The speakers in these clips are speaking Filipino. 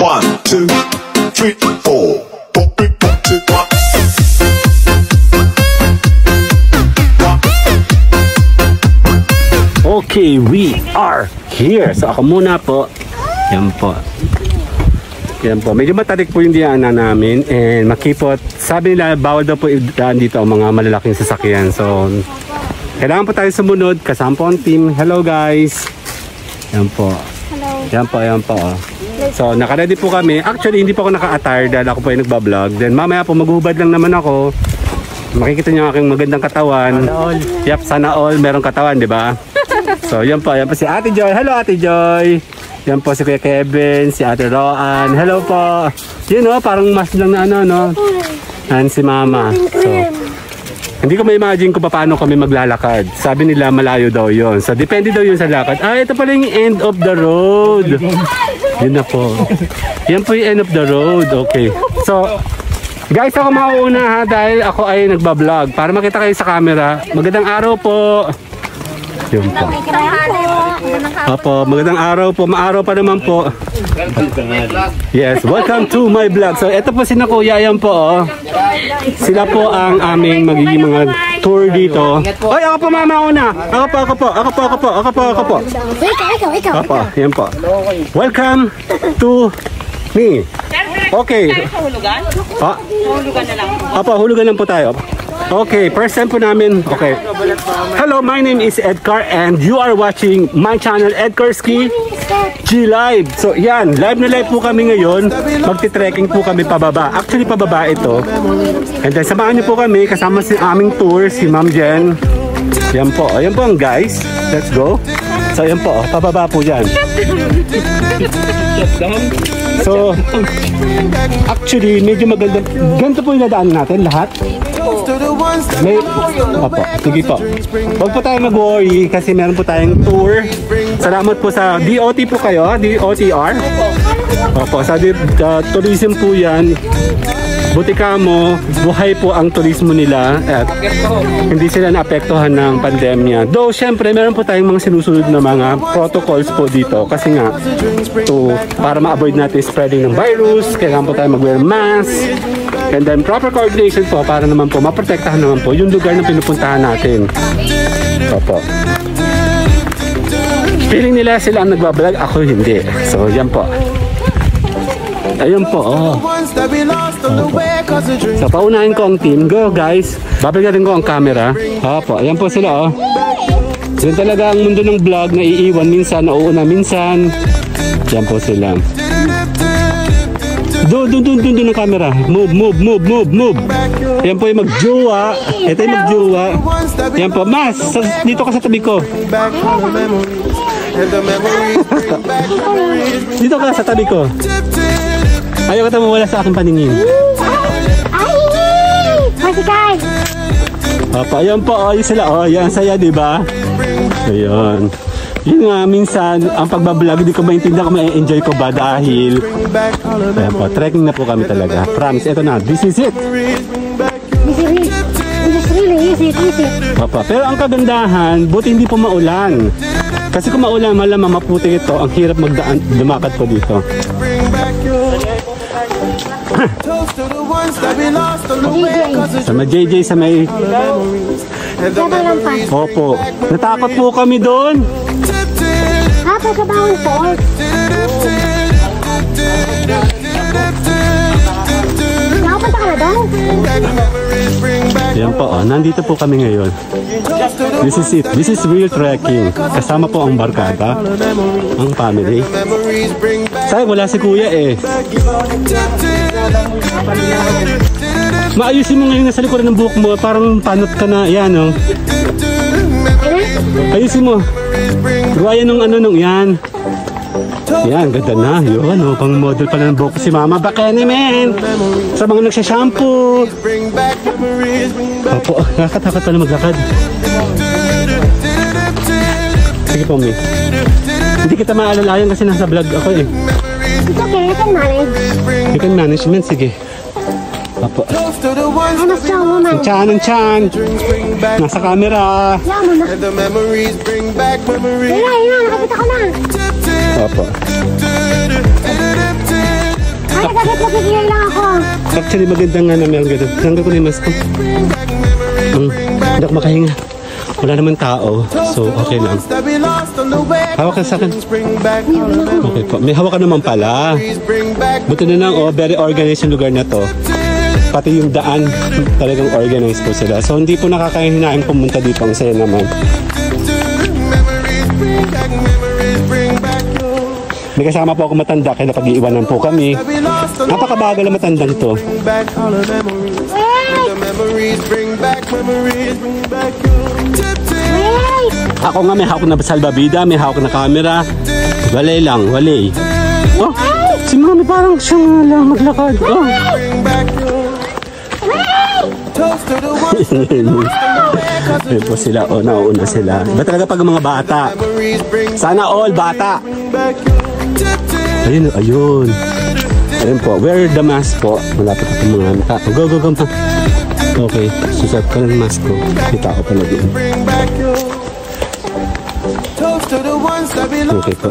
1, 2, 3, 4. Okay, we are here. So ako muna po. Yan po. Yan po. Medyo matarik po yung diyaanan namin. And makipot. Sabi nila, bawal daw po idaan dito ang mga malalaking sasakyan. So, kailangan po tayo sumunod. Kasama po ang team. Hello guys. Yan po. Hello. Yan po, yan po. So, naka-ready po kami. Actually, hindi po ako naka-attire dahil ako po ay nagbablog. Then mamaya po maghuhubad lang naman ako. Makikita niyo ang aking magandang katawan. Sana all. Yep, sana all merong katawan, di ba? So, yan po si Ate Joy. Hello, Ate Joy. Yan po si Kuya Kevin, si Ate Roan. Hello po. Yun o, parang mas lang na ano, no? And si Mama. So, hindi ko ma-imagine kung paano kami maglalakad. Sabi nila malayo daw yon. So, depende daw yun sa lakad. Ah, ito pala yung end of the road. Yun na po. Yan po yung end of the road. Okay. So, guys, ako mauuna ha dahil ako ay nagbablog. Para makita kayo sa camera. Magandang araw po. Yun po. Opo, magandang araw po. Maaraw pa naman po. Yes, welcome to my vlog. So, ito po sina Kuya. Yan po, oh. Sila po ang aming magiging mga tour dito. Oy, ako po mama una. Ako po. Ikaw. Opo, yan po. Welcome to me. Okay. Hulugan? Ha? Hulugan na lang. Opo, hulugan lang po tayo. Okay, first time po namin. Okay. Hello, my name is Edgar and you are watching my channel Edgarski G Live. So yan, live na live po kami ngayon. Magti-trekking po kami pababa. Actually pababa ito. And then samahan niyo po kami kasama si aming tour, si Ma'am Jen. Yan po. Ayan po ang guys. Let's go. So yan po, pababa po yan. So actually medyo maganda. Ganito po yung nadaan natin lahat. May, opo, sige po. Huwag po tayo mag-worry kasi meron po tayong tour. Salamat po sa DOT po kayo, DOTR. Opo, sa tourism po yan. Buti ka mo, buhay po ang turismo nila at hindi sila naapektuhan ng pandemya. Though, syempre, meron po tayong mga sinusunod na mga protocols po dito kasi nga, para ma-avoid natin spreading ng virus, kailangan po tayo mag-wear mask. And then proper coordination po para naman po maprotektahan naman po yung lugar na pinupuntahan natin. Opo. Feeling nila sila ang nagbablog, ako hindi. So yan po. Ayun po. Oh. Opo. So paunahin ko ang team. Go guys. Babalikan ko ang camera. Opo. Ayan po sila oh. Yan talaga ang mundo ng vlog na iiwan minsan, nauuna minsan. Yan po sila. Doon ang camera. Move. Yan po yung magjowa. Ito yung magjowa. Yan po. Mas, dito ka sa tabi ko. Dito ka sa tabi ko. Ayaw ka mawala sa aking paningin. Masikay! Opo, ayan po. Ayun sila. Oh, yan saya, diba? Ayun. Yun nga, minsan, ang pagbablog, hindi ko maintindihan kung ma-enjoy ko ba dahil ayan po, trekking na po kami talaga. Promise, ito na, this is it. This is it. Papa, pero ang kagandahan, buti hindi po maulan. Kasi kung maulan, malamang maputi ito, ang hirap lumakad po dito. Sama JJ sa may... Opo, natakot po kami doon. Hapa sa bawang po. Nakapunta ka na doon? Yan po, oh, nandito po kami ngayon. This is it. This is real trekking. Kasama po ang barkada, ang family. Sayang wala si Kuya eh. Maayusin mo ngayon nasa likuran ng buhok mo. Parang panot ka na. Yan oh. Ayusin mo. Ruwayan nung ano nung yan. Yan, ganda na. Yun, oh, pang model pala ng buhok si Mama Bakene, man. Sa mga nagsashampoo. Opo, nakakatakot pala maglakad. Sige po, Mi. Hindi kita maalalayan kasi nasa vlog ako eh. It's okay, I can manage. You can manage, man. Sige. Opo. I'm a strong woman. Ang tiyan. Nasa camera. Yan mo na. Nakapita ko na. Opo. Actually, maganda nga na meron ganun. Tanggal ko na yung mask ko. Hindi ako makahinga. Wala naman tao. So, okay lang. Hawak ka sa akin. Okay po. May hawak ka naman pala. Buti na lang, very organized yung lugar na to. Pati yung daan, talagang organized po sila. So, hindi po nakakahinain pumunta dito. Ang saya naman. May kasama po ako matanda, kaya napag-iiwanan po kami. Napakabagal na matandang to. Ako nga may hawak na salbabida, may hawak na camera. Walay lang, walay. Oh, si Mami parang siya nga lang maglakad. Oh. Ayun po sila, oh, nauuna sila. Iba talaga pag mga bata. Sana all bata. Ayun, ayun. Ayun po, wear the mask po. Malapit ako mga tao. Go, go, go. Okay, susap ka ng mask ko. Kita ko pala din. Okay po.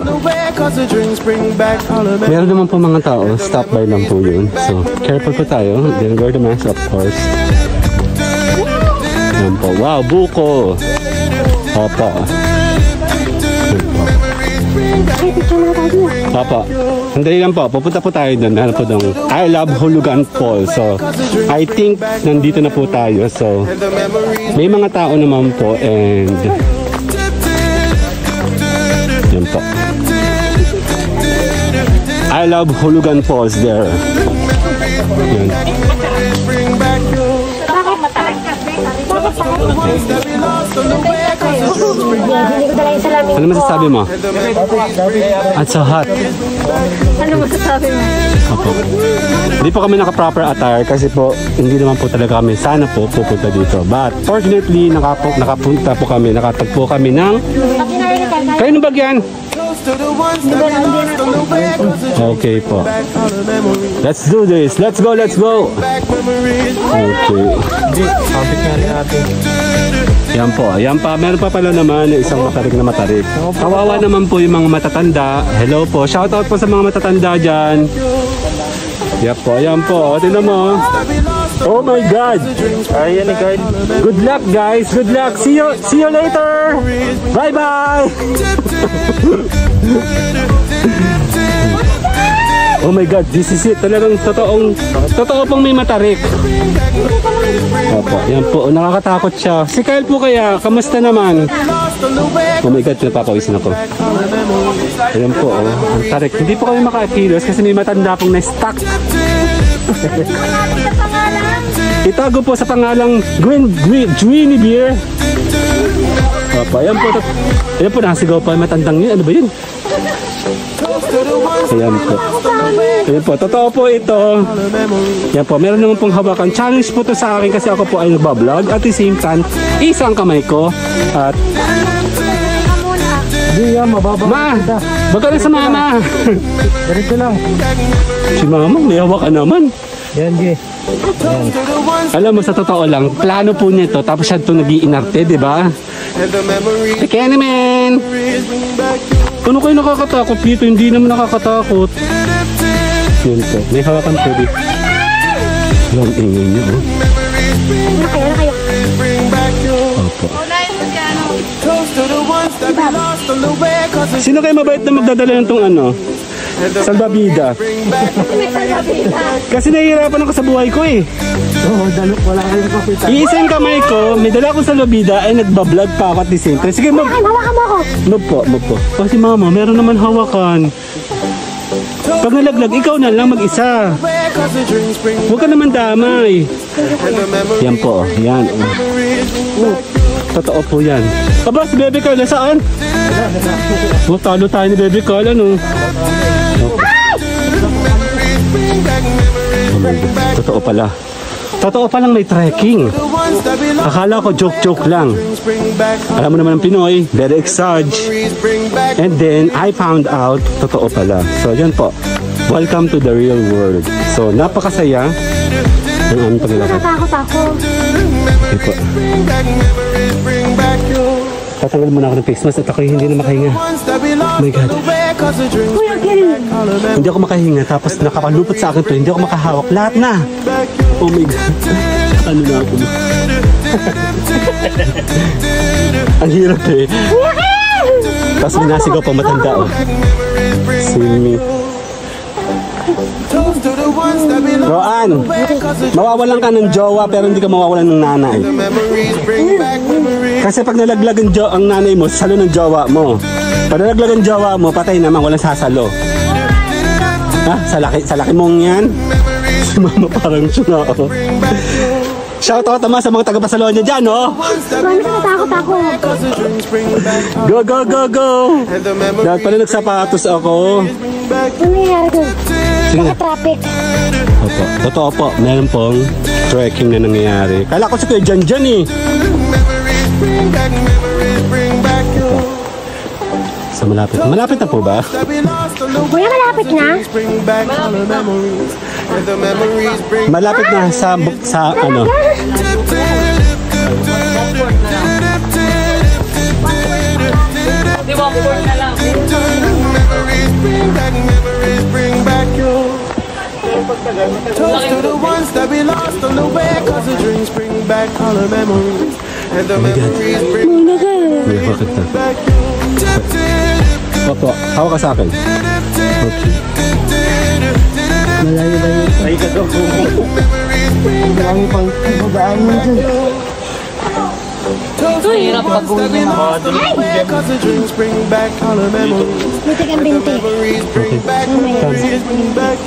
Meron naman po mga tao. Stop by lang po yun. So, careful po tayo. Then wear the mask, of course. Ayan po. Wow, buko. Opo. Papa, sandali lang po. Pupunta po tayo doon. Hanap po doon. I love Hulugan Falls. So, I think nandito na po tayo. So, may mga tao naman po. And, yan po. I love Hulugan Falls there. Yan. Ano masasabi mo? It's so hot. Ano masasabi mo? Opo. Hindi po kami naka-proper attire kasi po hindi naman po talaga kami sana po pupunta dito. But fortunately, nakapunta po kami, nakatagpo kami ng kayo ng bagyan. Okay po. Let's do this. Let's go, let's go. Okay. Yan po. Yan pa. Meron pa pala naman isang matarik na matarik. Kawawa naman po yung mga matatanda. Hello po. Shoutout po sa mga matatanda dyan. Yan po. Yan po. Tingnan mo. Oh my God. Ayan ni God. Good luck guys. Good luck. See you later. Bye bye. Oh my God, this is it. Talagang totoo pong may matarik. Opo, yan po. Nakakatakot siya. Si Kyle po kaya, kamusta naman? Oh my God, napapawisin ako. Ayan po, oh. Ang tarik. Hindi po kami makakilos kasi may matanda pong na-stuck. Itago po sa pangalang Gwynny Beer. Opo, ayan po. Ayan po, nasigaw pa yung matandang yun. Ano ba yun? Ayan po. Ayan po. Totoo po ito. Ayan po. Meron naman pong hawakan. Challenge po to sa akin kasi ako po ay nagbablog. At the same time, isang kamay ko. At Ma! Baka na sa mama! Ganito lang. Si mama, may hawakan naman. Yan, G. Alam mo, sa totoo lang, plano po niya ito. Tapos siya ito nag-iinarte, di ba? Kaya naman! Ano kayo nakakatakot dito? Hindi naman nakakatakot. Yun po. May hawakan po dito. Yung ingay niyo, oh. Opo. Sino kayo mabait na magdadala ng itong ano? Salbabida. Kasi nahihirapan ako sa buhay ko eh. Oo, dalok. Wala kayong kapita. Iisang kamay ko, may dala akong salbabida ay nagbablog pa ako at the same time. Sige, Hawakan mo ako. Move po. Kasi mama, meron naman hawakan. Pag nalaglag, ikaw na lang mag-isa. Huwag ka naman damay. Yan po, yan. Totoo po yan. Aba, si Bebe Carl, nasaan? Talo tayo ni Bebe Carl, ano? Totoo pala. Totoo palang may trekking. Akala ko joke lang. Alam mo naman ang Pinoy, very exage. And then, I found out, totoo pala. So, yan po. Welcome to the real world. So, napakasaya ng aming paglalakad. Natatakot ako. Yan po. Tatanggal muna ako ng face mask at ako hindi na makahinga. Oh my God. Kuya Gil. Hindi ako makahinga, tapos nakakalupot sa akin to, hindi ako makahawak. Lahat na! Oh my God. Ano na ako? Ang hirap eh. Tapos minasigaw pa matanda oh. Simi. Roan, mawawalan ka ng jowa pero hindi ka mawawalan ng nanay. Kasi pag nalaglag ang nanay mo, salo ng jowa mo. Pag nalaglag ang jowa mo, patay naman, walang sasalo. Ha? Sa laki mong yan? Si mama parang siya na ako. Shoutout naman sa mga taga-Barcelona dyan, oh! Mami, natakot ako. Go, go, go, go! Dahil pala nagsapatos ako. Ano nangyayari ko? Naka-traffic. Opo, totoo po, meron pong trekking na nangyayari. Kala ko si Kuya Jan dyan eh. So malapit. Malapit na po ba? Kuya, malapit na? Malapit na sa ano? Toast to the ones that we lost on the way, cause the drinks bring back all the memories, and the memories bring May bakit na? Opo, hawak ka sa akin. Okay. Malayo-layo. Ay, kagaw po. Marami pang magaan mo dyan. Toast to the ones that we lost on the way, cause the drinks bring back all the memories, Buti kang binti. memories bring back, memories bring back.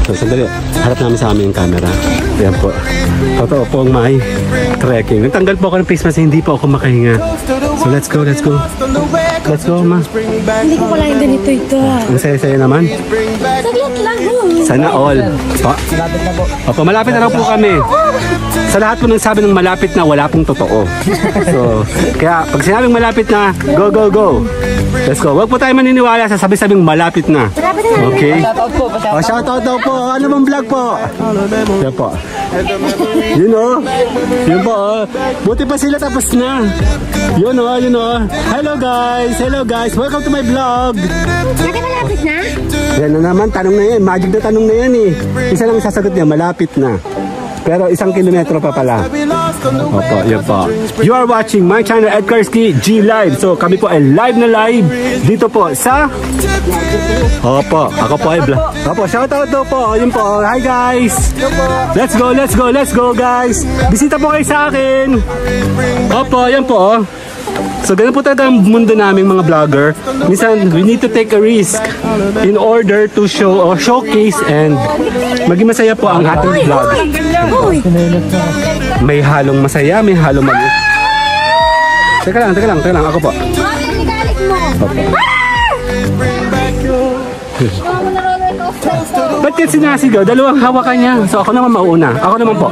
So, sandali. Harap namin sa amin yung camera. Ayan po. Totoo po ang may trekking. Nagtanggal po ako ng face mask, hindi po ako makahinga. So, let's go, let's go. Let's go, ma. Hindi ko pala yung ganito ito. Ang saya-saya naman. Saglit lang. Sana all. Opo, malapit na raw po kami. Sa lahat po nang sabi ng malapit na, wala pong totoo. So, kaya pag sinabing malapit na, go, go, go. Let's go. Huwag po tayo maniniwala sa sabi-sabing malapit na. Malapit na. Okay? Shoutout daw po. Ano bang vlog po? Yan po. Yun o. Yun po o. Buti pa sila tapos na. Yun o, yun o. Hello guys. Hello guys. Welcome to my vlog. Dati malapit na? Yan na naman. Tanong na yan. Magic na tanong na yan eh. Isa lang sasagot niya. Malapit na. Pero 1 kilometro pa pala. Opo, yun po. You are watching my channel, Ed Karski G Live. So kami po ay live na live dito po sa... Opo, ako po ay vlog. Opo, shoutout daw po. Yun po. Hi guys. Let's go, let's go, let's go guys. Bisita po kayo sa akin. Opo, yan po. So ganun po talaga ang mundo naming mga vlogger. Minsan, we need to take a risk in order to show or showcase and maging masaya po ang ating vlog. May halong masaya, may halong mali. Teka lang, ako po. Mami, nagalit mo. Ba't yan sinasigaw? Dalawang hawakan niya. So ako naman mauna. Ako naman po.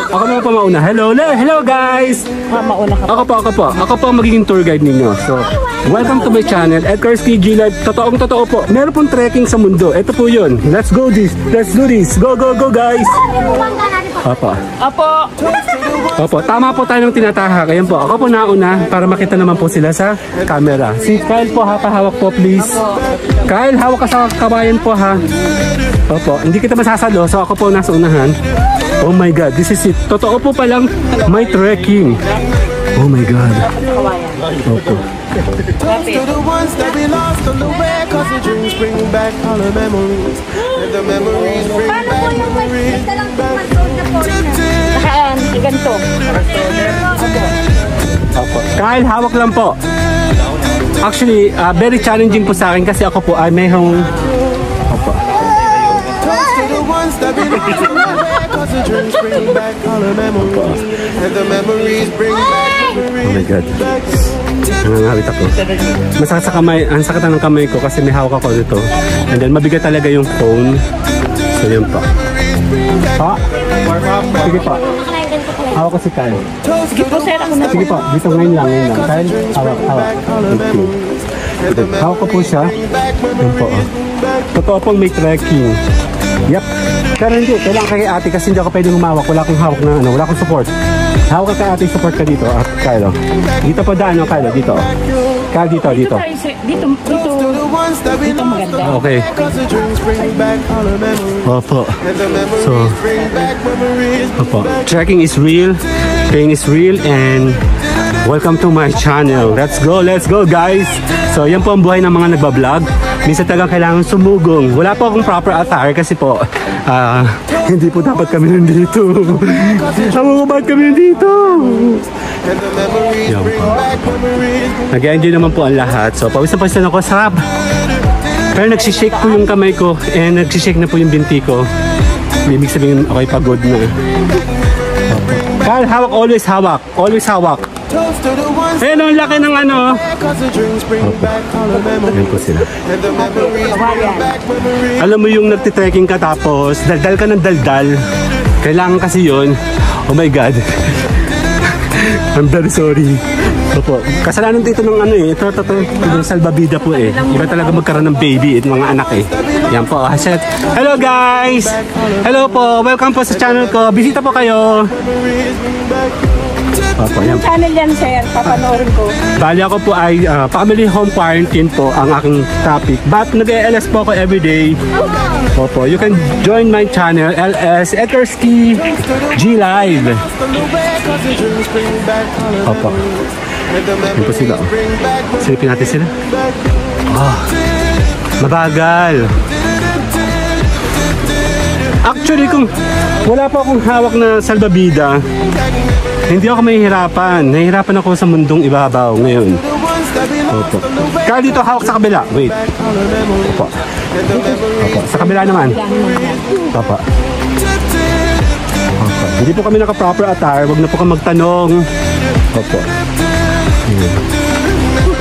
Ako naman po mauna. Hello guys! Ako po ang magiging tour guide ninyo. So, welcome to my channel, Ed Karski G Live. Totoo po. Meron pong trekking sa mundo. Ito po yun. Let's do this. Go, go, go guys! Opo, tama po tayo ng tinatahak. Ayan po, ako po nauna para makita naman po sila sa camera. Si Kyle po, hawak po please. Kyle, hawak ka sa kabayan po ha. Opo, hindi kita masasalo, so ako po nasa unahan. Oh my God, this is it. Totoo po palang may trekking. Oh my God. Opo. To the ones that we lost on the way, cause the drinks bring back all the memories, and the memories bring Paano back po yung may memories. dalang tumatod na foreigner? Saan? Ganito. Opo. Kyle, hawak lang po. Actually, very challenging po sa akin kasi ako po ay mayroong... Opo. Toast to the ones that we lost on the way, cause the drinks bring back all the memories, and the memories bring back Oh my memories. God. Nangangawit ako. Masakit sa kamay, ang sakit ng kamay ko kasi may hawak ako dito. And then mabigat talaga yung phone. So yun po. Pa? Sige po. Hawak ko si Kyle. Toast to the ones that Sige po, dito ngayon lang. Kyle, hawak. Okay. Hawak ko po siya. Yun po. Totoo pong may trekking. Yep. Pero hindi, kailangan kay ate kasi hindi ako pwedeng humawak. Wala akong hawak na ano, wala akong support. Hawak ka ate, support ka dito. Kylo. Dito po daan, Kylo. Dito. Kylo, dito. Dito. Dito maganda. Okay. Opo. So, opo. Trekking is real. Pain is real. And welcome to my channel. Let's go guys. So, yan po ang buhay ng mga nagbablog. Minsan talagang kailangan sumugong. Wala po akong proper attire kasi po, hindi po dapat kami nandito. Bakit kami nandito? Yan po. Nag-enjoy naman po ang lahat. So, pawis-pawisan ako. Sarap. Pero nagsishake po yung kamay ko and nagsishake na po yung binti ko. Ibig sabihin ako'y pagod na. Kyle, hawak. Always hawak. Always hawak. Ayun, ang laki ng ano. Ayan po sila. Alam mo yung nagtitrekking ka tapos daldal ka ng daldal. Kailangan kasi yun. Oh my God. I'm very sorry. Opo. Kasalanan dito ng ano eh. Ito. Yung salbabida po eh. Iba talaga magkaroon ng baby at mga anak eh. Yan po. Hello guys! Hello po. Welcome po sa channel ko. Bisita po kayo. Opo, yan. Channel yan, sir. Papanoorin ko. Bali ako po ay family home quarantine po ang aking topic. But nag-LS po ako everyday. Opo, you can join my channel, LS Ekerski G Live. Opo. Yan po sila. Silipin natin sila. Oh, mabagal. Actually, kung wala pa akong hawak na salbabida, hindi ako mahihirapan. Nahihirapan ako sa mundong ibabaw ngayon. Opo. Kaya dito hawak sa kabila. Wait. Opo. Opo. Sa kabila naman. Opo. Opo. Hindi po kami naka-proper attire. Huwag na po kami magtanong. Opo.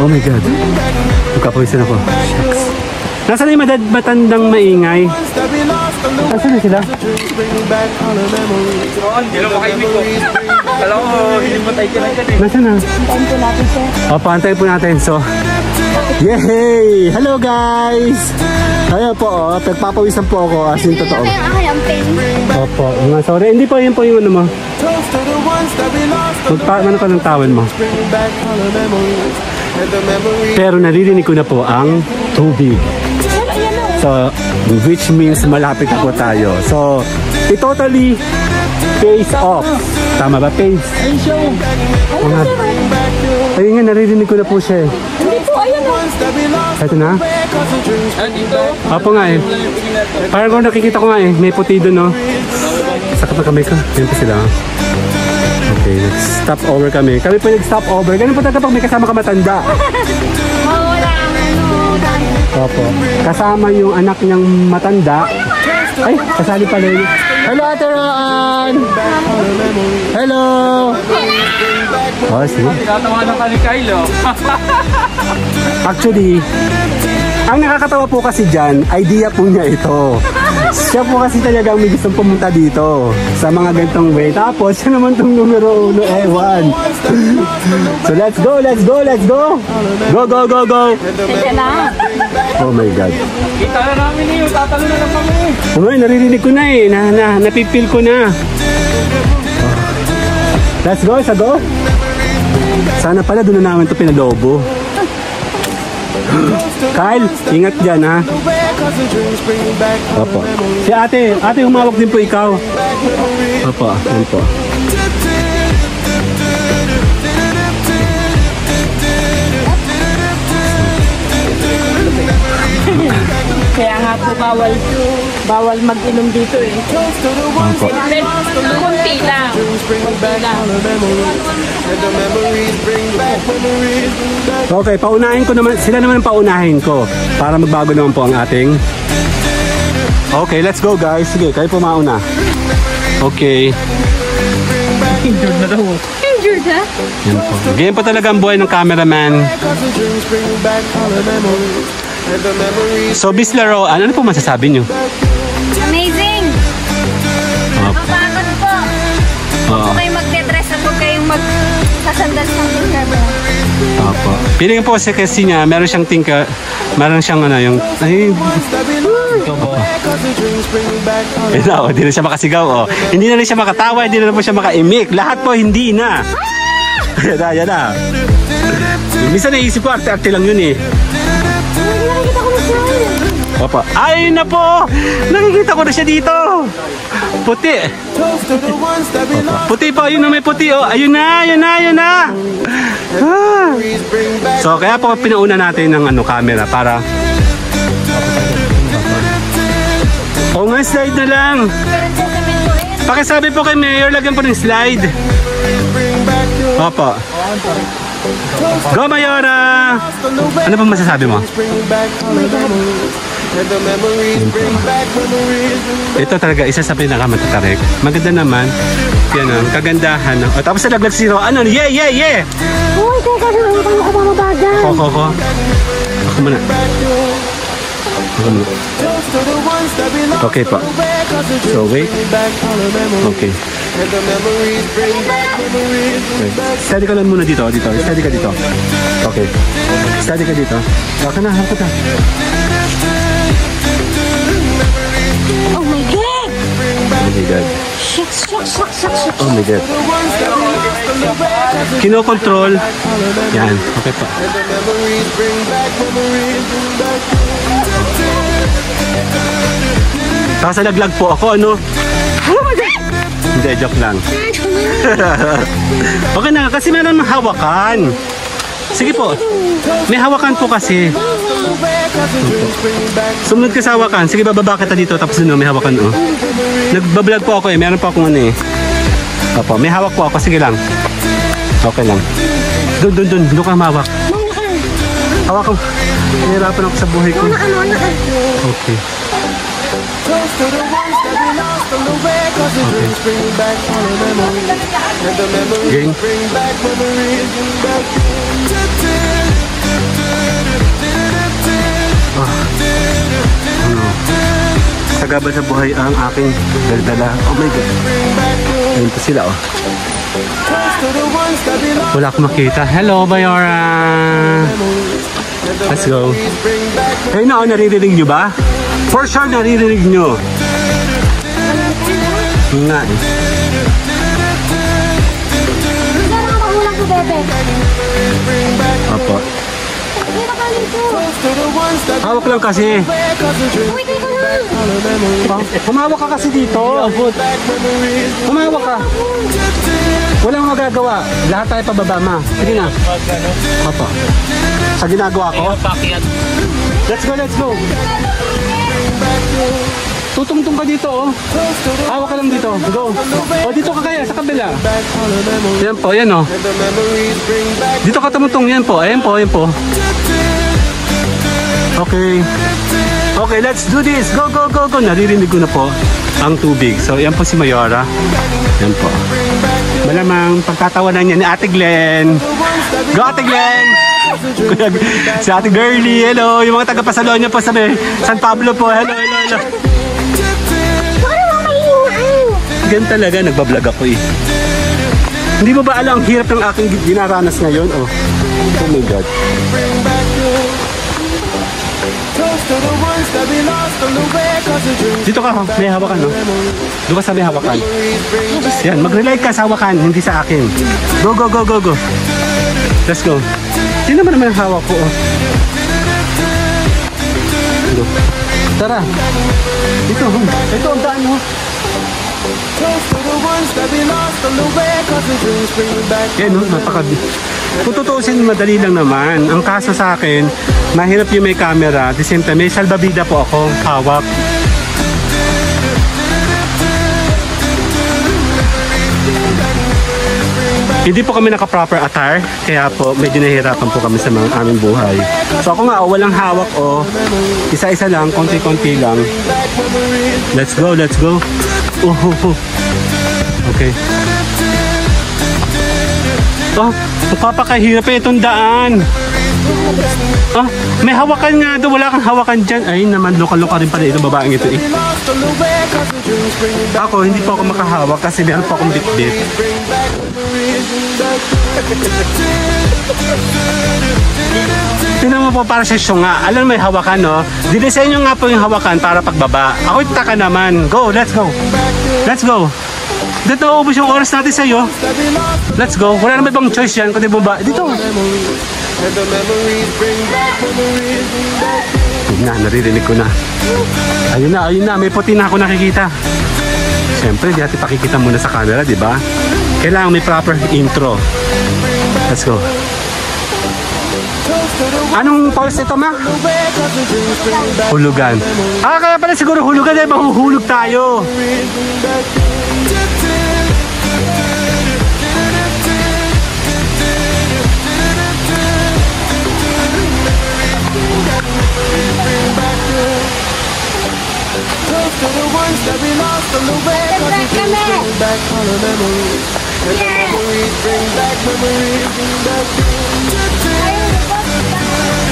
Oh my God. Magkapawisan ako. Shucks. Nasaan yung matandang maingay? Nasaan na sila? Hindi mo kaibig ko. Alam mo, hindi mo tayo kinagyan eh. Nasaan na? Antayin po natin, sir. O, paantayin po natin. So, yay! Hello guys! Kaya po, pagpapawisan po ako as in totoo. Ang pen. Opo, mga sorry. Hindi po, yun po yung ano mo. Ano ka ng tawel mo. Pero naririnig ko na po ang tubig. So, which means malapit na po tayo. So, it totally pays off. Tama ba? Pays. Ayun nga, naririnig ko na po siya eh. Hindi po, ayun o. Ito na? Dito. Apo nga eh. Parang kung nakikita ko nga eh. May puti doon no. Sakit na kamay ko. Ayun po sila. Okay, stop over kami. Kami po nag-stop over. Ganun po talaga pag may kasama ka matanda. Mawala ang ano. Opo. Kasama yung anak niyang matanda. Ay, kasali pala yun. Hello, Ate Roan! Hello! Oh, sige. Tinatawanan ka ni Kylo. Actually, ang nakakatawa po kasi dyan, idea po niya ito. Siya po kasi talagang may gustong pumunta dito sa mga ganitong way. Tapos, siya naman itong numero 1, ewan. So, let's go! Go! Sige na. Oh my God. Kita na namin yun. Tatalo na lang kami. Oh, naririnig ko na eh. Napipil ko na. Let's go, go. Sana pala doon na namin ito pinalobo. Kyle, ingat dyan ha. Opo. Si ate humawak din po ikaw. Opo, yan po. Kaya nga po bawal mag-inom dito eh. Opo. Kunti lang. Okay, paunahin ko naman. Sila naman ang paunahin ko. Para magbago naman po ang ating. Okay, let's go guys. Sige, kayo po mauna. Okay. Injured na daw. Injured ha? Yan po. Ganyan po talaga ang buhay ng cameraman. So, Bislaro, ano po masasabi nyo? Amazing! Nakapagod po. Huwag kayo magte-dress at huwag kayong magsasandal ng camera. Opo. Piling po kasi niya, meron siyang tingka, meron siyang ano, yung, ay, Cause the drinks bring back all Ayun na, oh, hindi na siya makasigaw. Oh. Hindi na rin siya makatawa, hindi na po siya makaimik. Lahat po hindi na. Yan na, yan na. Minsan naisip ko, arte-arte lang yun eh. Opo. Ay na po! Nakikita ko na siya dito. Puti. toast to the ones that we lost. Puti pa, yun na may puti. Oh. Ayun na, ayun na, ayun na. Ah. Memories bring back So, kaya po pinauna natin ng camera para... Oo nga, slide na lang. Pakisabi po kay Mayor, lagyan po ng slide. Opo. Go, Mayora! Ano ba masasabi mo? bring back all the memories. And the memories bring back memories. Ito talaga, isa sa pinakamatatarik. Maganda naman. Yan ang kagandahan. O, tapos sa laglag zero. Ano? Yeah, yeah, yeah! Uy, teka, nakakita mo ko pa mabagal. Ako. Ako muna. Ako muna. Toast to the ones that we lost. Okay pa. Cause the So, drinks wait. bring back all the memories. Okay. And the memories bring back memories. Steady ka lang muna dito. Steady ka dito. Okay. Steady ka dito. Haka na, haka na. Oh my God! Oh my God. Shucks. Oh my God. Kinokontrol. Yan. Okay pa. The memories bring back memories. Saka sa laglag po ako, ano? Oh my God! Hindi, joke lang. Okay na, kasi meron ng hawakan. Sige po. May hawakan po kasi. Sumunod ka sa hawakan. Sige, bababa kita dito. Tapos dun, may hawakan, oh. Nagbablog po ako eh. Meron po akong ano eh. Opo, may hawak po ako. Sige lang. Okay lang. Doon ka mawak. Hawak ko. Nahirapan ako sa buhay ko. Okay. Toast to the ones that we lost on the way. Cause the drinks bring back all the memories. And the memories Game. bring back memories. Sagabal sa buhay ang aking daldala. Oh my God. Ayun po sila, oh. Toast to the ones that we lost. Wala akong makita. Hello, Mayora. Let's go. Bring back Kayo na, oh, naririnig nyo ba? For sure, naririnig nyo. Yun nga, eh. Meron ka magulang ko, bebe. Opo. Dito ka dito. to the ones that Hawak lang kasi. cause the drinks Uy, teka na. all the memories. Humawak ka kasi dito. Humawak ka. Walang magagawa. Lahat tayo pababa, ma. Sige na. Opo. Sa ginagawa ko. Let's go. Tutungtong ka dito, oh. Hawak ka lang dito. Go. O, dito ka kaya, sa kabila. Yan po, yan, oh. The memories bring back Dito ka tumutong, yan po. Ayan po. Okay. Okay, let's do this. Go. Naririnig ko na po ang tubig. So, yan po si Mayora. Yan po. Malamang pagtatawanan niya ni Ate Glenn. Go, Ate Glenn! Si Ate Girlie, hello. Yung mga taga-Pasalonia po sa San Pablo po. Hello. Baka naman maingay. Ganun talaga, nagbablog ako eh. Hindi mo ba alam ang hirap ng aking ginaranas ngayon? Oh my God. toast to the ones that we lost on the way. Cause the drinks Dito ka, may hawakan, no? Doon ka sa may hawakan. Yan, mag-rely ka sa hawakan, hindi sa akin. Go. Let's go. Hindi naman ang hawak ko, oh. Go. Tara. Ito ang daan mo. toast to the ones that we lost on the way. Cause the drinks bring back Yan, no? Kung tutuusin, madali lang naman. Ang kaso sa akin, mahirap yung may camera. At the same time, may salbabida po ako, hawak. Hindi po kami naka-proper attire, kaya po medyo nahihirapan po kami sa mga aming buhay. So ako nga, walang hawak o isa-isa lang, konti-konti lang. Let's go. Okay. Oh, magpapakahirap eh itong daan. Oh, may hawakan nga doon, wala kang hawakan dyan. Ay naman, luka-luka rin pala itong babaeng ito eh. lost on the way. Cause the drinks bring back Ako, hindi po ako makahawak kasi meron po akong bit-bit. bring back memories. Tingnan mo po para sa syunga. Alam mo may hawakan, no? Dinesenyo nga po yung hawakan para pagbaba. Ako taka naman. Go, let's go. Let's go. Dito naubos yung oras natin sa'yo. Let's go. Wala naman ibang choice yan kundi bumaba. Dito. Yun na, naririnig ko na. Ayun na. May puti na ako nakikita. Siyempre, di natin pakikita muna sa camera, di ba? Kailangan may proper intro. Let's go. Anong pause ito, ma? Hulugan. Kaya pala siguro hulugan dahil mahuhulog tayo.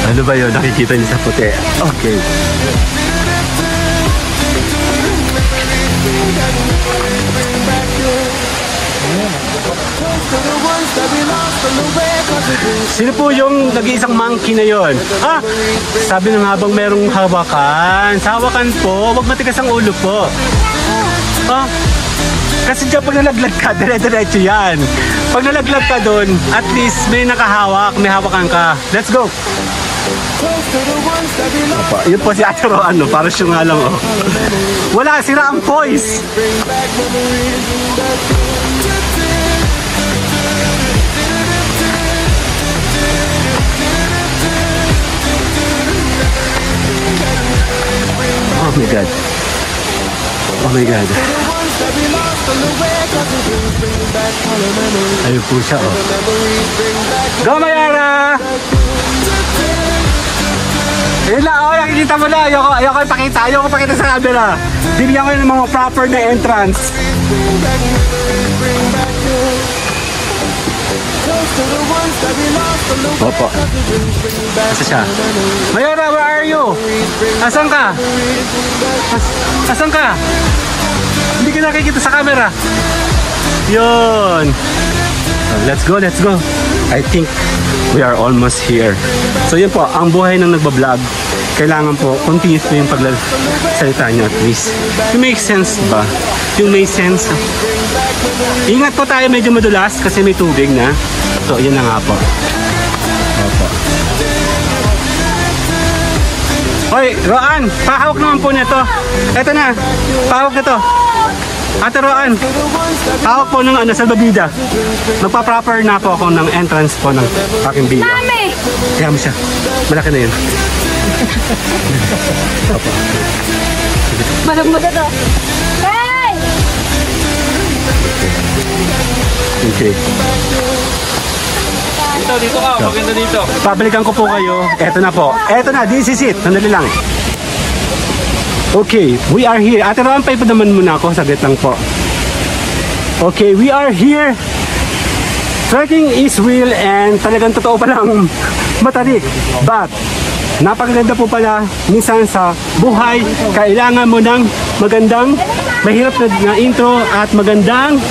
Ano ba yun? Nakikita niyo sa puti. Okay. Sino po yung nag-iisang monkey na yon? Sabi nang habang merong hawakan. Sa hawakan po, huwag matigas ang ulo po. Kasi dyan pag nalaglag ka, dire-diretso yan. Pag nalaglag ka doon, at least may nakahawak, may hawakan ka. Let's go! Opa, yun po si Ate Roan, no? Para siya nga lang, oh. Wala, sira ang voice! Oh my God. Oh my God. Ayun po siya, oh. Go, Mayara! Ayun lang, oh, nakikita mo na. Ayoko ipakita sa camera. Bibigyan ko yun ng mga proper na entrance. Opo. Asa siya? Mayara, where are you? Asan ka? Asan ka? Hindi ka nakikita sa camera. Yun. Let's go. I think we are almost here. So yun po, ang buhay ng nagbablog. Kailangan po, continuous po yung pagsalita nyo at least. Yung make sense ba? Yung may sense. Ingat po tayo, medyo madulas kasi may tubig na. So yun na nga po. Opo. Hoy, Roan, pahawak naman po nito. Eto na, pahawak nito. Ate Roan, hawak po ng salbabida. Magpa-proper na po ako ng entrance po ng aking bila. Mami! Kaya mo siya. Malaki na yun. Opo. Malag mo na to. Hey! Okay. Dito ka, maganda dito. Pabalikan ko po kayo. Eto na po. Eto na, this is it. Sandali lang. Okay, we are here. Ate Roan, pa naman muna ako. Saglit lang po. Okay, we are here. Trekking is real and talagang totoo palang matarik. But, napakaganda po pala minsan sa buhay. Kailangan mo ng magandang, mahirap na intro at magandang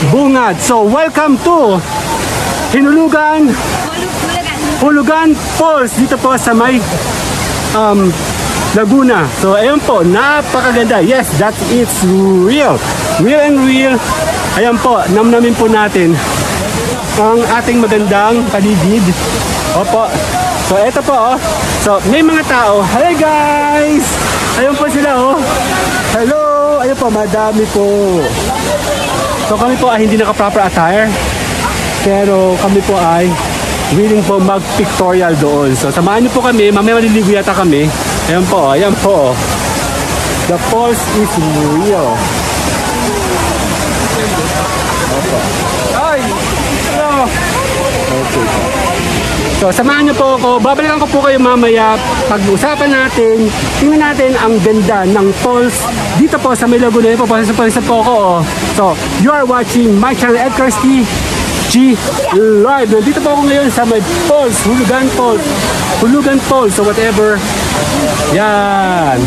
bungad. So, welcome to Hulugan Falls dito po sa may Laguna. So ayun po, napakaganda. Yes, that is real. Real and real. Ayan po, namnamin po natin ang ating magandang paligid. Opo. So eto po, oh. So may mga tao. Hi guys! Ayun po sila, oh. Hello! Ayun po, madami po. So kami po ay hindi naka-proper attire. Pero kami po ay willing po mag-pictorial doon. So samahan niyo po kami, mamaya maliligo yata kami. Ayan po, ayan po. The falls is real. Ay! Hello! Okay. So samahan niyo po ako. Babalikan ko po kayo mamaya. Pag-usapan natin, tingnan natin ang ganda ng falls dito po sa may Laguna. Po po ako. Oh. So, you are watching my channel, Edgar G Live. Dito po ako ngayon sa may falls, Hulugan Falls, so whatever. Yan.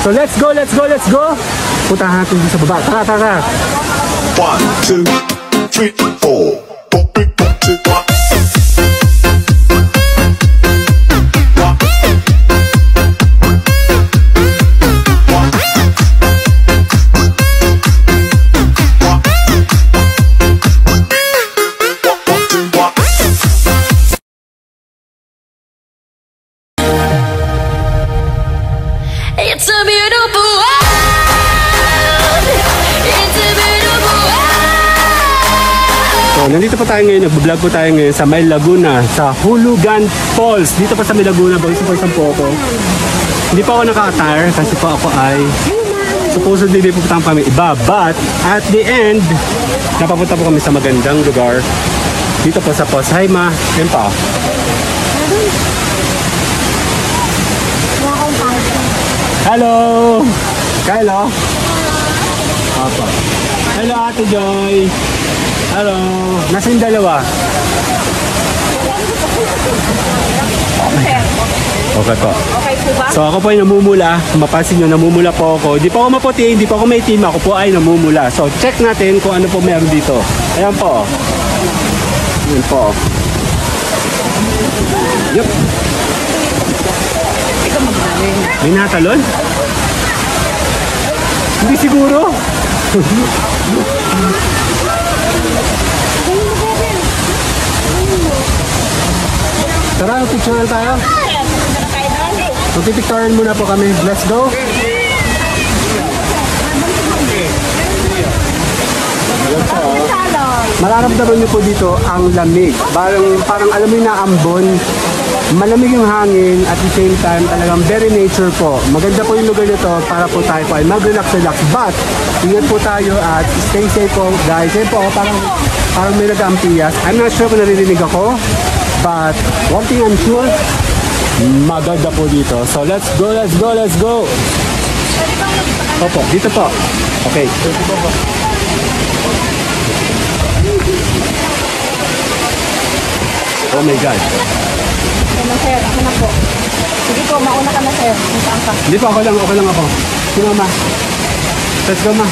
So let's go. Puntahan natin dito sa baba. Tara. 1, 2, 3, 4. It's a beautiful world. It's a beautiful world. So, nandito po tayo ngayon, nag-vlog po tayo ngayon sa May Laguna, sa Hulugan Falls. Dito pa sa May Laguna, boys, po ako. Hindi pa ako naka-attire kasi po ako ay supposedly hindi pupunta kami iba. But, at the end, napapunta po kami sa magandang lugar. Dito po sa Falls. Hi, ma. Yan pa. Hello! Hello! Papa. Hello, Ate Joy! Hello! Nasa yung dalawa? Okay po. Okay po ba? So ako po ay namumula. Mapansin nyo, namumula po ako. Hindi po ako maputi, hindi po ako may team. Ako po ay namumula. So check natin kung ano po meron dito. Ayan po. Ayan po. Yup. May natalon? Hindi siguro. Tara, picture na tayo. Magpipicturean muna po kami. Let's go. Mararamdaman niyo po dito ang lamig. Parang alam mo yung naambon. Malamig yung hangin at the same time talagang very nature po. Maganda po yung lugar nito para po tayo po ay mag-relax-relax. But, ingat po tayo at stay safe po guys. Yan po, parang may nag-ampiyas. I'm not sure kung naririnig ako. But, one thing I'm sure, maganda po dito. So, let's go, let's go, let's go! Opo, dito po. Okay. Oh my God. Sir, ako na po. Sige po, mauna ka na, sir. Saan ka? Hindi po, okay lang ako. Sino, ma? Let's go, ma.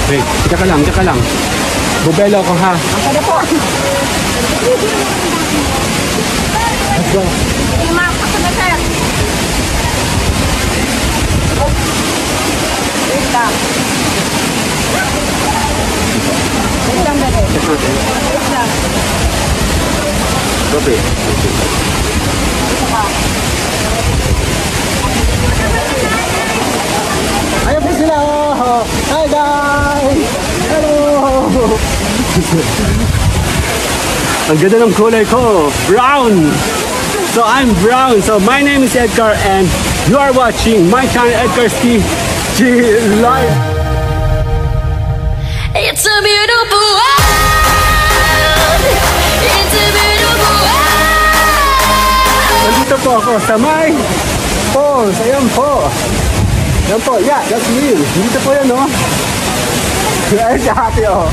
Wait, tika ka lang. Bubelo ko, ha? Ako na po. Let's go. Sige, ma'am. Ako na, sir. Wait lang. Wait lang, bebe. Wait lang. Copy. Ayun po sila. Oh. Hi guys! Hello! Ang ganda ng kulay ko. Brown! So I'm brown. So my name is Edgar and you are watching my channel Edgar's G Live. It's a beautiful world. It's a beautiful world. Nandito po ako sa may falls. Ayan po. Ayan po. Yeah, that's me. Dito po yan, no? Ayan si ate, oh.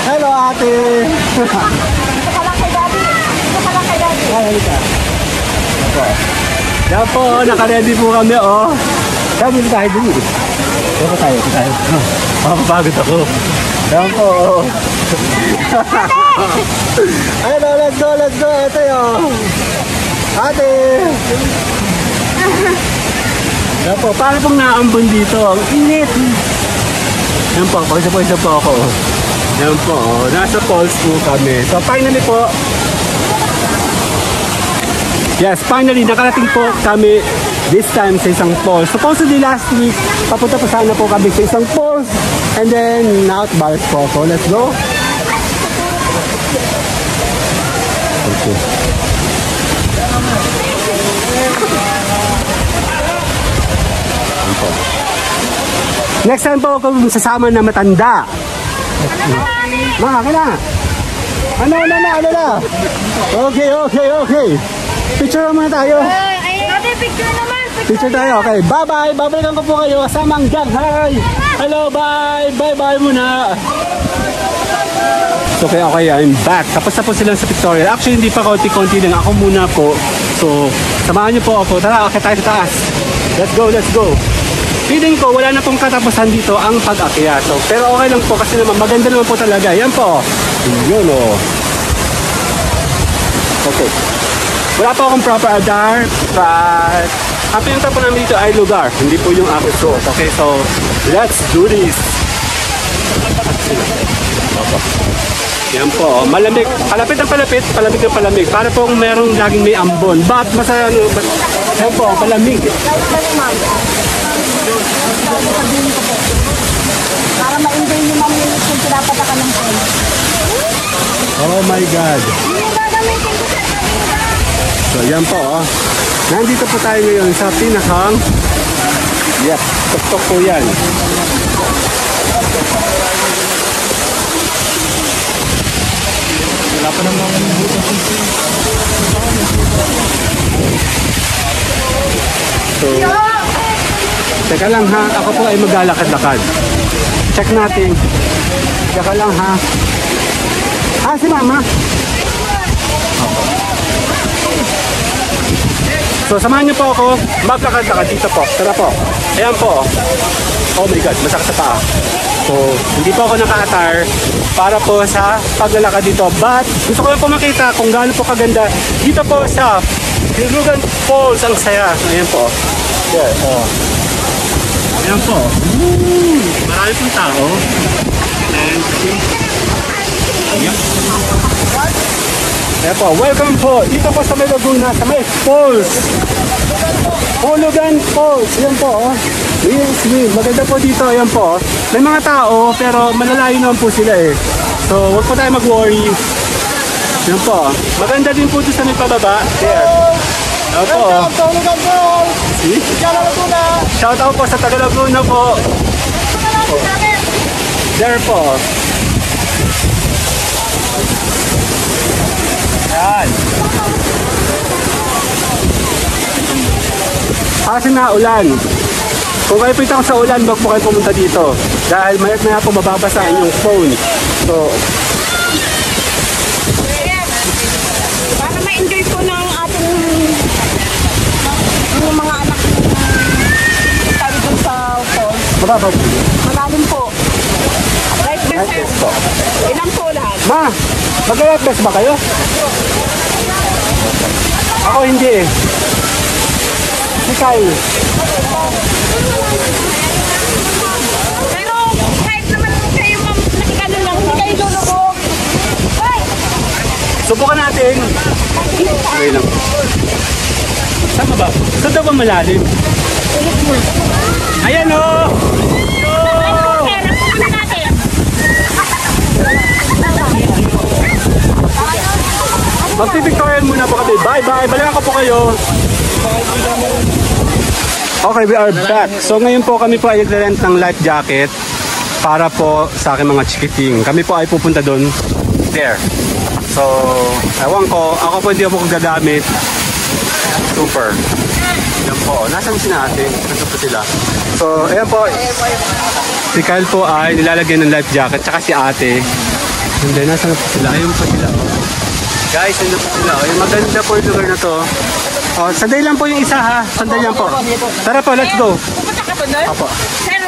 Hello, ate. Dito ka lang kay daddy. Ay, halika. Ayan po. Ayan po, nakaready po kami, oh. Sabi mo tayo dun, eh. Ayan po tayo. Makapapagod ako. Ayan po, oh. Hello, let's go. Ito, oh. Ate. Ayan po, paano pong naambon dito? Ang init. Ayan po, pag-isa po ako. Ayan po, nasa falls po kami. So finally po, yes, finally, nakarating po kami this time sa isang falls. Supposedly last week, papunta po sana po kami sa isang falls. And then, now at Baris po ako. Let's go. Okay. Next time po ako sasama na matanda. Ma, kailan? Ano na? Okay. Picture muna tayo. Ate, picture naman. Picture tayo, okay. Bye-bye. Babalikan ko po kayo kasama ang gang. Hi. Hello, bye. Bye-bye muna. So, okay, I'm back. Tapos na po silang sa pictorial. Actually, hindi pa konti-konti lang. Ako muna po. So, samahan niyo po ako. Tara, okay tayo sa taas. Let's go. Feeling ko, wala na pong katapusan dito ang pag-akyat. So, pero okay lang po kasi naman, maganda naman po talaga. Yan po. Yun, oh. Okay. Wala po akong proper attire, but ang pinunta po namin dito ay lugar. Hindi po yung aking suot. Okay, so let's do this. Yan po, malamig. Palapit ng palapit, palamig ng palamig. Para pong merong laging may ambon. Ba't masaya, ano, yan po, palamig. Para ma-enjoy nyo mamili kung pinapatakan ng phone. Oh my God. Yung gagamitin ko sa kanina. So yan po, nandito po tayo ngayon sa pinakang, yep, tuktok po yan. Wala pa namang butas. So, teka lang ha, ako po ay maglalakad-lakad. Check natin. Teka lang ha. Ah, si Mama. So, samahan niyo po ako. Maglakad-lakad dito po. Tara po. Ayan po. Oh my God, masakit sa paa. So, hindi po ako naka-attire para po sa paglalakad dito. But, gusto ko lang po makita kung gaano po kaganda dito po sa Hilugan Falls. Ang saya. Ayan po. There. Oh. Ayan po. Woo! Marami pong tao. And, ayan po. Welcome po. Dito po sa may Laguna, sa may Falls. Hilugan Falls. Ayan po. Oh. Swim. Maganda po dito. Ayan po. May mga tao, pero malalayo naman po sila eh. So, huwag po tayo mag-worry. Ayan po. Maganda din po doon sa may pababa. There. Ayan po. See? Shout out po sa Tagalaguna po. There po. Ayan. Kasi na ulan. Kung kayo pita ko sa ulan, wag po kayo pumunta dito. Dahil maya po mababasa ang inyong phone. So, Para ma-enjoy po ng ating yung mga anak tayo dun sa falls. mababa po. Malalim po. Life vest po. Ilan po lahat? Ma, mag-life vest ba kayo? Ako hindi eh. Si Kyle. Pero kahit naman kayo nakikano lang, hindi kayo lulubog. Ay! Subukan natin. Okay lang. Saan ba? Saan daw ba malalim? Ayan o! Magpipictorial muna po kami. Bye-bye. Balikan ko po kayo. Okay, we are back. So ngayon po kami po ay nag-rent ng life jacket para po sa aking mga chikiting. Kami po ay pupunta doon. There. So, ewan ko. Ako po hindi po gagamit. Super. Yan po. Nasaan si natin? Nasaan po sila? So, ayan po. Si Kyle po ay nilalagyan ng life jacket. Tsaka si ate. Hindi, nasaan po sila? Ayun po sila. Guys, nandun po sila. Yung maganda po yung lugar na to. Oh, sanday lang po yung isa ha. Sanday lang po. Tara po, let's go. Pupunta ka po doon? Apo. Sir,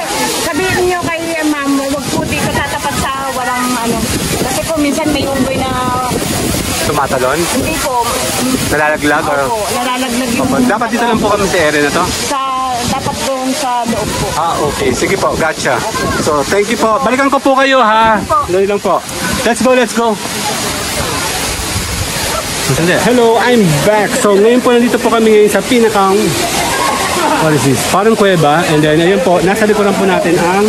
sabihin niyo kay ma'am, huwag po dito tatapat sa walang ano. Kasi po minsan may unggoy na Tumatalon? hindi po. Nalalaglag? Or... Opo, nalalaglag yung Opo. Dapat dito lang po kami sa area na to? dapat doon sa loob po. Ah, okay. Sige po. Gotcha. So, thank you po. Balikan ko po kayo ha. Dali lang po. Let's go, let's go. Hello, I'm back. So, ngayon po nandito po kami ngayon sa pinakang what is this? Parang kuweba. And then, ayun po, nasa likuran po natin ang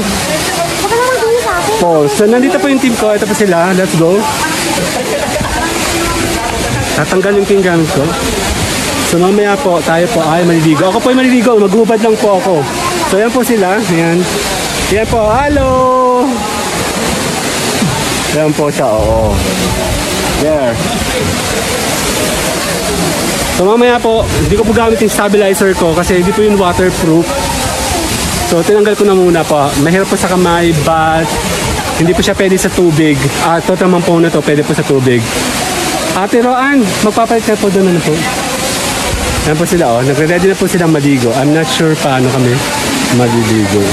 falls. So, nandito po yung team ko. Ito po sila. Let's go. Tatanggal yung pinggan ko. So, mamaya po, tayo po ay maliligo. Ako po ay maliligo. Maghubad lang po ako. So, ayan po sila. Ayan. Ayan po. Hello! Ayan po siya. Oo. There. So mamaya po, hindi ko po gamit yung stabilizer ko kasi hindi po yung waterproof. So tinanggal ko na muna po. Mahirap po sa kamay, but hindi po siya pwede sa tubig. Ito naman po na to, pwede po sa tubig. Ate Roan, magpapalit na po doon na po. Yan po sila oh, nagre-ready na po silang maligo. I'm not sure paano kami maliligo.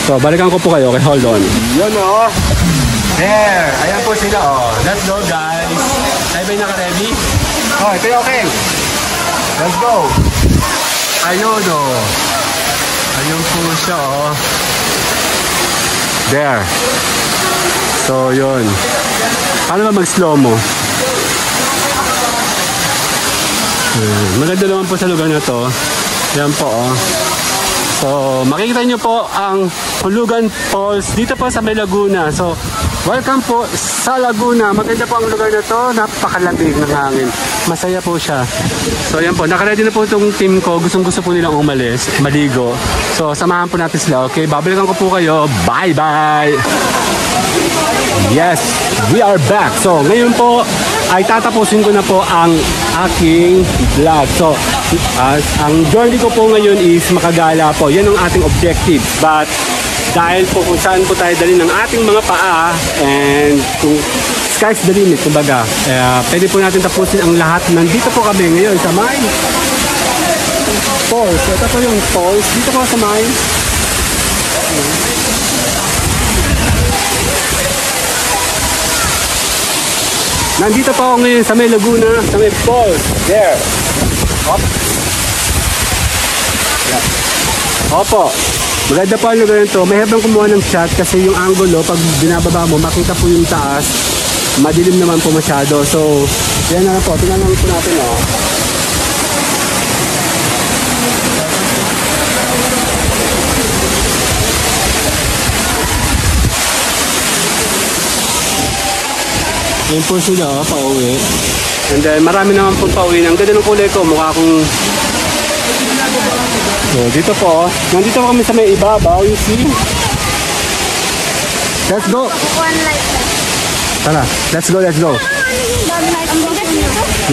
So balikan ko po kayo, okay, hold on. Yun oh. There, ayan po sila oh. Let's go guys. Tayo ba yung naka-ready? Oh, ito yung okay. Let's go. Ayun oh. Ayun po siya oh. There. So, yun. Paano ba mag-slow mo? Maganda naman po sa lugar na to. Yan po, oh. So, makikita nyo po ang Hulugan Falls dito po sa May Laguna. So, welcome po sa Laguna. Maganda po ang lugar na to. Napakalamig ng hangin. Masaya po siya. So, yan po. Nakaready na po itong team ko. Gustong-gusto po nilang umalis, maligo. So, samahan po natin sila. Okay, babalikan ko po kayo. Bye-bye! Yes, we are back. So, ngayon po ay tatapusin ko na po ang aking vlog. So, ang journey ko po ngayon is makagala po. Yan ang ating objective. But, dahil po kung saan po tayo dali ng ating mga paa and kung sky's the limit, kumbaga, pwede po natin tapusin ang lahat. Nandito po kami ngayon sa may falls. Ito po yung falls. Dito po sa may nandito pa ako ngayon sa May Laguna, sa May Falls. There. Hop. Yeah. Opo. Maganda pa ang lugar nito. Mahirap lang kumuha ng shot kasi yung angulo, pag binababa mo, makita po yung taas. Madilim naman po masyado. So, yan na lang po. Tingnan lang po natin, oh. Yan po sila, oh, pauwi. And then, marami naman po pauwi. Ang ganda ng kulay ko, mukha akong... So, dito po, nandito kami sa may ibabaw, you see? Let's go! Tara, let's go, let's go.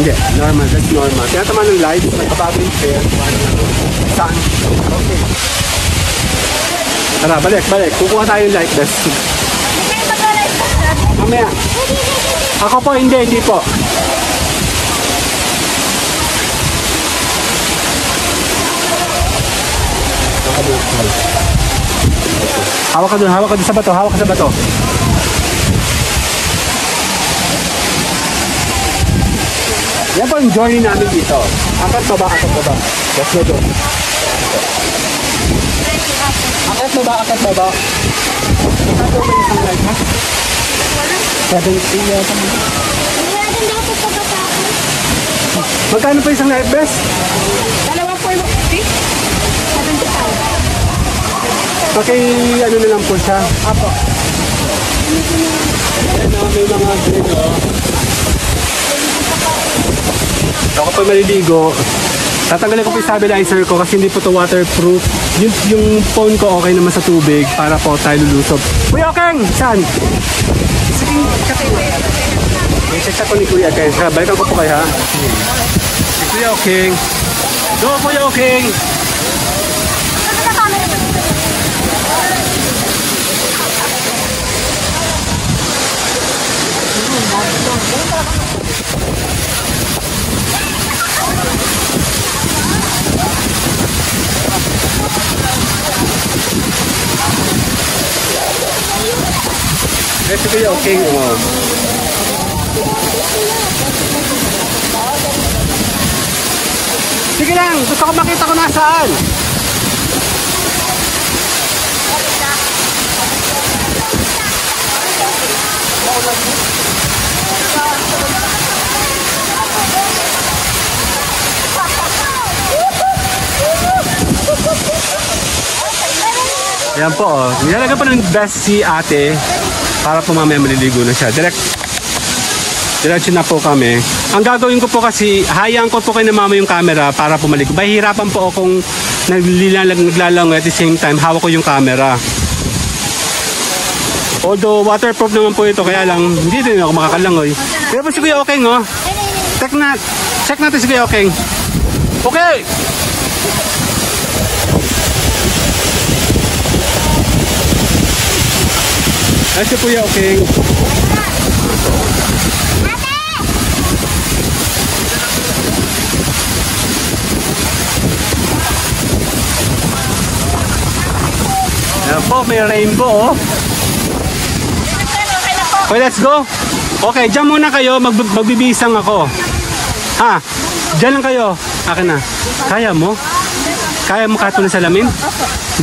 Hindi, normal, that's normal. Kaya tama ng light, nagkabago yung fair. Saan? Okay. Tara, balik. Kukuha tayo yung light vest. Mamaya. Ako po, hindi po. Hawak ka dun sa bato, Yan po yung journey namin dito. Akat baba. Let's go doon. Akat baba. Akat ba yung isang light, ha? 70 yata. Magkano pa isang life vest? Dalawa po yung 50? 75. Okay, ano na lang po siya. Apo. Ayan na, may mga green, oh. Ako po maliligo. Tatanggalin ko po yung stabilizer ko kasi hindi po to waterproof. Yung phone ko okay naman sa tubig para po tayo lulusob. Kuya Okeng! Saan? Sige, check ko ni Kuya Okeng. Balikan ko po kayo, ha? Si Kuya Okeng. Go, Kuya Okeng! Ito Kuya Okeng, oh. Sige lang, gusto ko makita ko nasaan. Ayan po, oh. Nilalagay pa ng best si ate para po mamaya maliligo na siya. Diretso na po kami. Ang gagawin ko po kasi, hayaan ko po kay na mama yung camera para po maligo. Mahihirapan po akong naglalangoy at the same time, hawak ko yung camera. Although waterproof naman po ito, kaya lang hindi din ako makakalangoy. Pero po si Kuya Okeng, oh. Check natin si Kuya Okeng. Okay! Ay, si Kuya Okeng. Ayan po, may rainbow, oh. Okay, let's go. Okay, dyan muna kayo. Magbibisang ako. Ha? Dyan lang kayo. Akin na. Kaya mo? Kaya mo katulad sa lamin?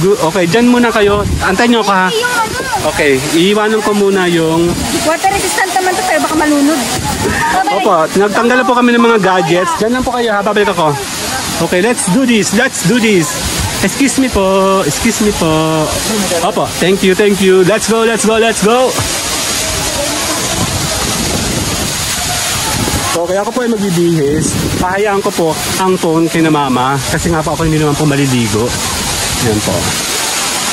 Okay, dyan muna kayo. Antayin nyo ako ha. Okay, iiwanan ko muna yung... Water resistant naman to, pero baka malunod. Opo, nagtanggal na po kami ng mga gadgets. Dyan lang po kayo ha, babalik ako. Okay, let's do this. Let's do this. Excuse me po. Excuse me po. Opo, thank you, thank you. Let's go, let's go, let's go. So, kaya ako po ay magbibihis. Pahayaan ko po ang phone kay na mama. Kasi nga po ako hindi naman po maliligo. Yan po.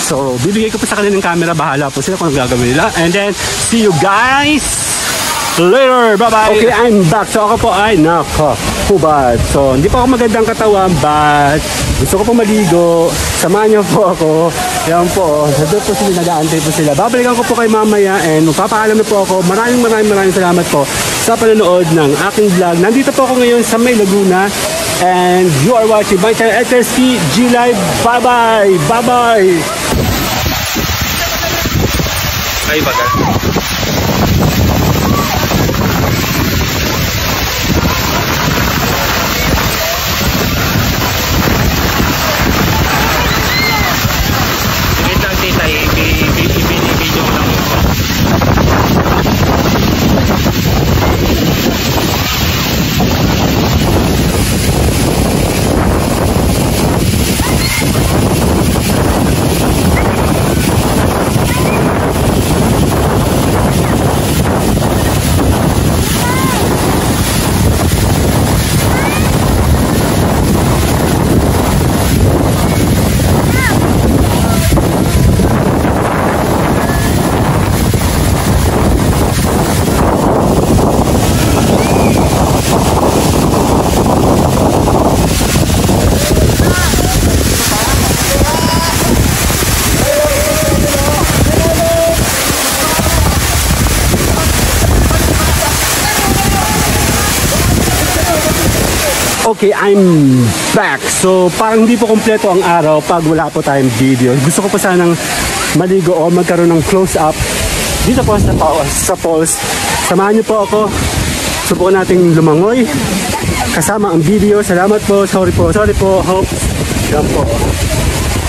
So, bibigay ko po sa kanila ng camera. Bahala po sila kung gagawin nila. And then, see you guys later. Bye-bye. Okay, I'm back. So, ako po ay nakahubad. So, hindi pa ako magandang katawan, but gusto ko po maligo. Samahan niyo po ako. Yan po. Doon po sila, nag-aantay po sila. Babalikan ko po kay mamaya and magpapaalam na po ako. Maraming salamat po sa panonood ng aking vlog. Nandito po ako ngayon sa May Laguna. And you are watching my channel, HRC G Live. Bye-bye! Bye-bye! Ay, baga. Wait lang, tita. I-video ko lang ito. Okay, I'm back. So, parang hindi po kompleto ang araw pag wala po tayong video. Gusto ko po sanang maligo o magkaroon ng close-up dito po sa falls. Samahan niyo po ako. Subukan nating lumangoy kasama ang video. Salamat po. Sorry po. Hope. Yan po.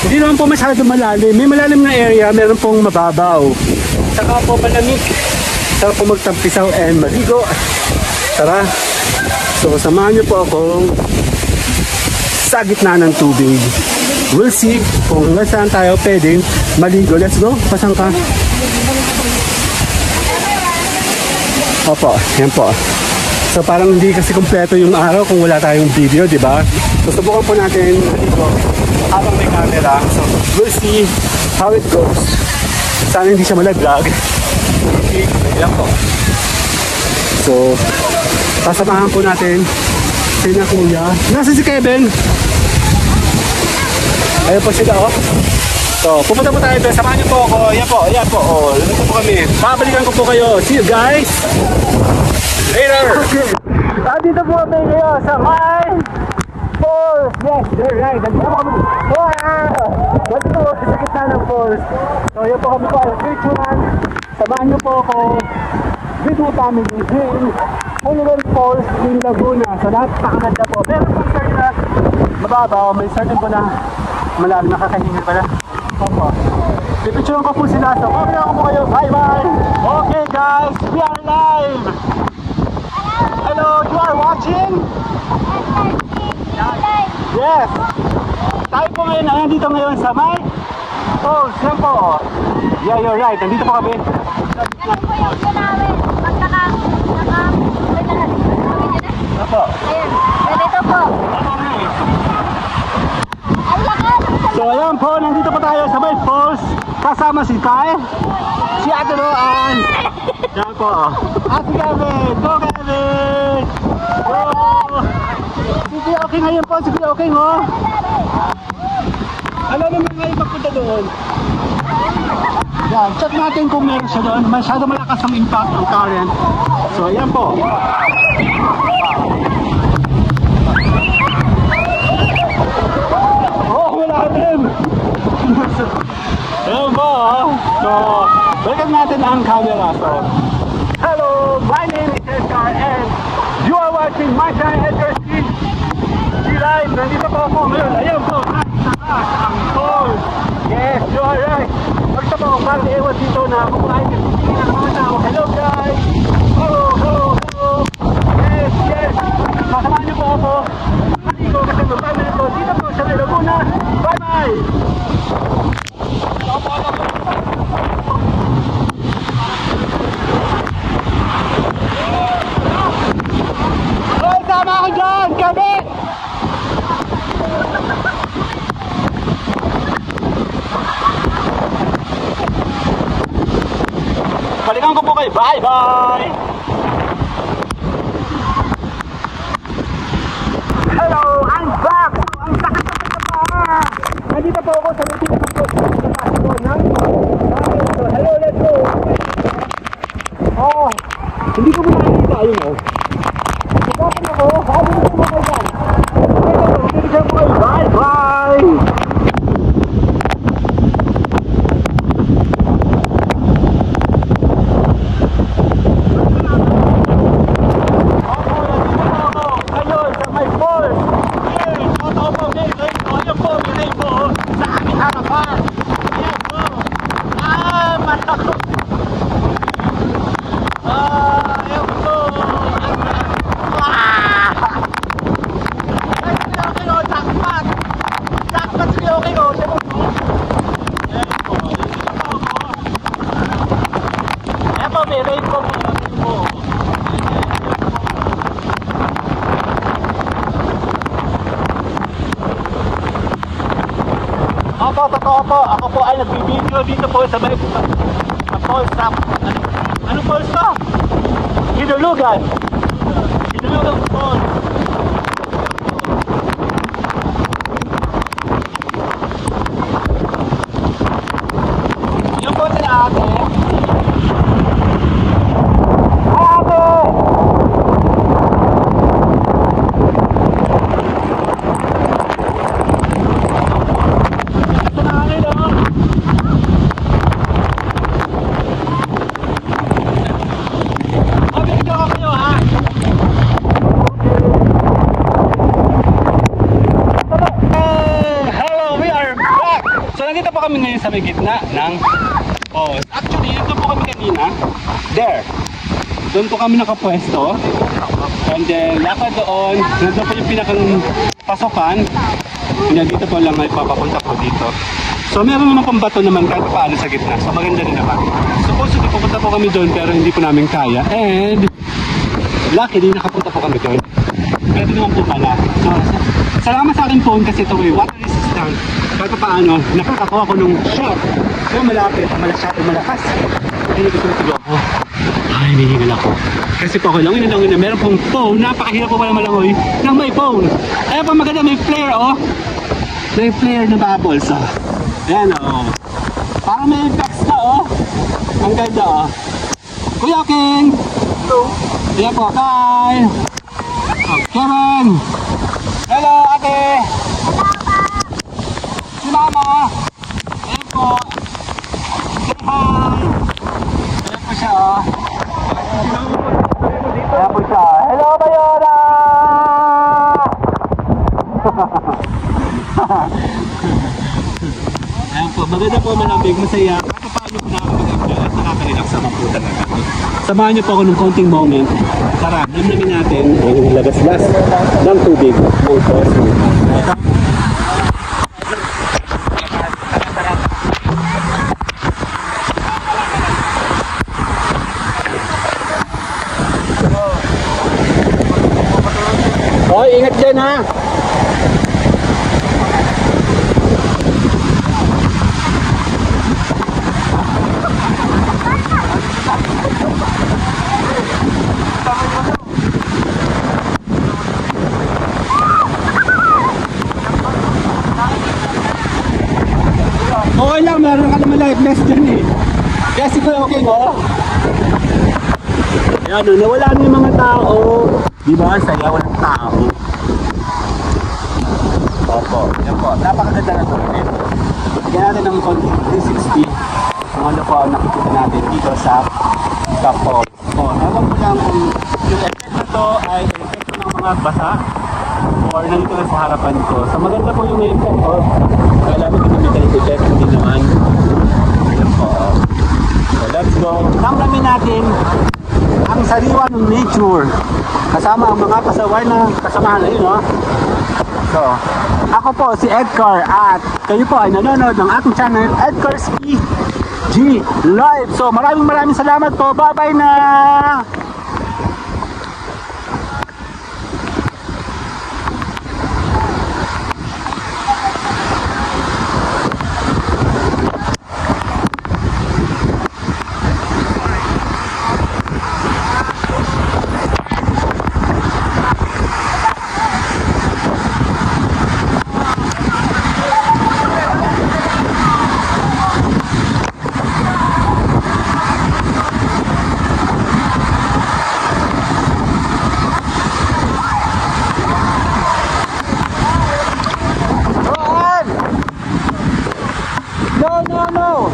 Hindi naman po masyado malalim. May malalim na area. Meron pong mababaw. Saka po malamig. Saka po magtampisaw and maligo. Tara. So, samahan niyo po ako sa gitna ng tubig. We'll see kung saan tayo pwedeng maligo. Let's go. Pasang ka? Opo, yan po. So, parang hindi kasi kompleto yung araw kung wala tayong video, di ba? So, subukan po natin maligo habang may camera. So, we'll see how it goes. Sana hindi siya malaglag. Okay, yan po. So, pasamahan po natin sina kuya. Nasaan si Kevin? Ayun po sila, oh. So, pupunta po tayo doon. Samahan niyo po ako. Yan po. Oh, dito po kami. Babalikan ko po kayo. See you guys later. Dito po kami ngayon sa my falls. Yes, they're right. Dito po kami. Dito po sa gitna ng falls. So, yan po kami po. Samahan niyo po ako with my family in Holyrood Falls in Laguna. So napakaganda po. Pero kung certain na mababaw, may certain po na malalim, nakakahingal pala. Opo. Pipicturean ko po sila. So mamaya ko po kayo. Bye-bye! Okay guys, we are live! Hello, you are watching? Yes! Tayo po ngayon, nandito ngayon sa may Falls. Yan po. Yeah, you're right. Nandito po kami. Opo. Dito po. So ayan po, nandito po tayo sa may falls. Kasama si Kai, si Ate Roan. Yan po. At si Kevin. Go Kevin! Go! Sige, okay ngayon po. Sige, okay mo. Alam naman ngayon magpunta doon. Yan, check natin kung meron siya doon. Masyado malakas ang impact ng current. So ayan po. Ayan po, so, balikan natin ang camera. So, hello, my name is Edgar and you are watching my channel, HRC G Live. Nandito po ako ngayon. Ayan po, ang falls. Yes, you are right. Basta po, parang ewan dito na kumakain ng titingin ng mga tao. Hello guys! Hello, hello, hello! Yes, yes! Masamahan niyo po ako. Hindi ko kasi mag-family ko dito po sa Laguna. Bye-bye! Hoy, tama ako dyan! Kami! Balikan ko po kayo. Bye-bye! Hello! I'm back! Ang sakit-sakit na pa! Nandito po ako sa routine ko sa Pasco ng so, hello, let's go! Oh! Hindi ko makakita. Ayun o. Kapag ako, sabi ko mo kayo dyan. Balikan ko kayo. Bye-bye! Opo, totoo po. Ako po ay nagbibideo dito po sa may falls na... Anong falls to? Hinulugan. Hinulugan falls. Yun po si ate. Hi ate! Kami ngayon sa may gitna ng actually dito po kami kanina there, doon po kami nakapwesto and then lakad doon, nandun po yung pinakang pasokan and dito po lang ay papapunta po dito. So meron naman pambato naman kahit paano sa gitna, so maganda rin naman. Supposedly pupunta po kami doon pero hindi po namin kaya and luckily nakapunta po kami doon. Pwede naman po pala. So salamat sa akin phone kasi ito ay water resistant. Kahit paano, nakakakuha ko nung shot. So malapit, malakas. Hindi ko siguro ako. Ay, hinihingal ako. Kasi po ako langin na meron pong phone. Napakahirap po pala malangoy ng may phone. Ayan po maganda, may flare oh. May flare na bubbles oh. Ayan oh. Parang may effects na oh. Ang ganda oh. Kuya King! Hello! Ayan po, bye! Oh, Kevin! Hello ate! Si Mama! Ayan po! Say hi! Ayan po siya oh! Ayan po siya! Hello Bayona! Ayan po, maganda po, malamig, masaya. Paano po nakakapag-enjoy at nakaka-relax naman po talaga. Samahan niyo po ako ng konting moment. Tara, namin natin ang lagas-gas ng tubig. Oh, ingat dyan ha! Okay lang, meron ka naman life vest dyan eh. Kasi ko okay no? Ayan o, nawala na yung mga tao. Diba? Saya, walang tao. Opo, yan po. Napakaganda na ito. Bigyan natin ng konting 360. Kung ano po ang nakikita natin dito sa falls. O, ewan ko lang kung yung effect na ito ay effect ng mga basa or nandito lang sa harapan ko. So maganda po yung ngayon ko. Kala mo kinamit ko check, hindi naman. Ayan po. So let's go. Namnamin natin ang sariwa ng nature. Kasama ang mga pasaway na kasamahan na yun, no? So, ako po si Edgar at kayo po ay nanonood ng ating channel, Edgar Ski G Live. So maraming salamat po. Bye-bye na! No.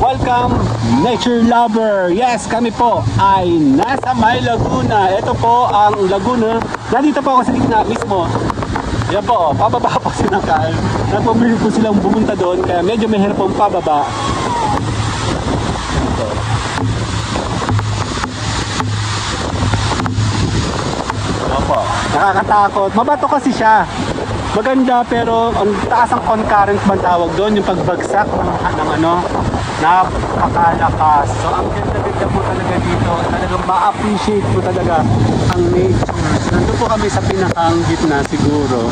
Welcome, nature lover! Yes, kami po ay nasa May Laguna. Ito po ang Laguna. Nandito po ako sa gitna mismo. Yan po, pababa po sinakal. Nagpumili po silang bumunta doon, kaya medyo mahirap pong pababa. Ito. Opo, nakakatakot. Mabato kasi siya. Maganda pero ang taas ang concurrent man tawag doon, yung pagbagsak ng ano, napakalakas. So ang ganda-ganda po talaga dito. Talagang ma-appreciate po talaga ang nature. Nandun po kami sa pinakang gitna siguro.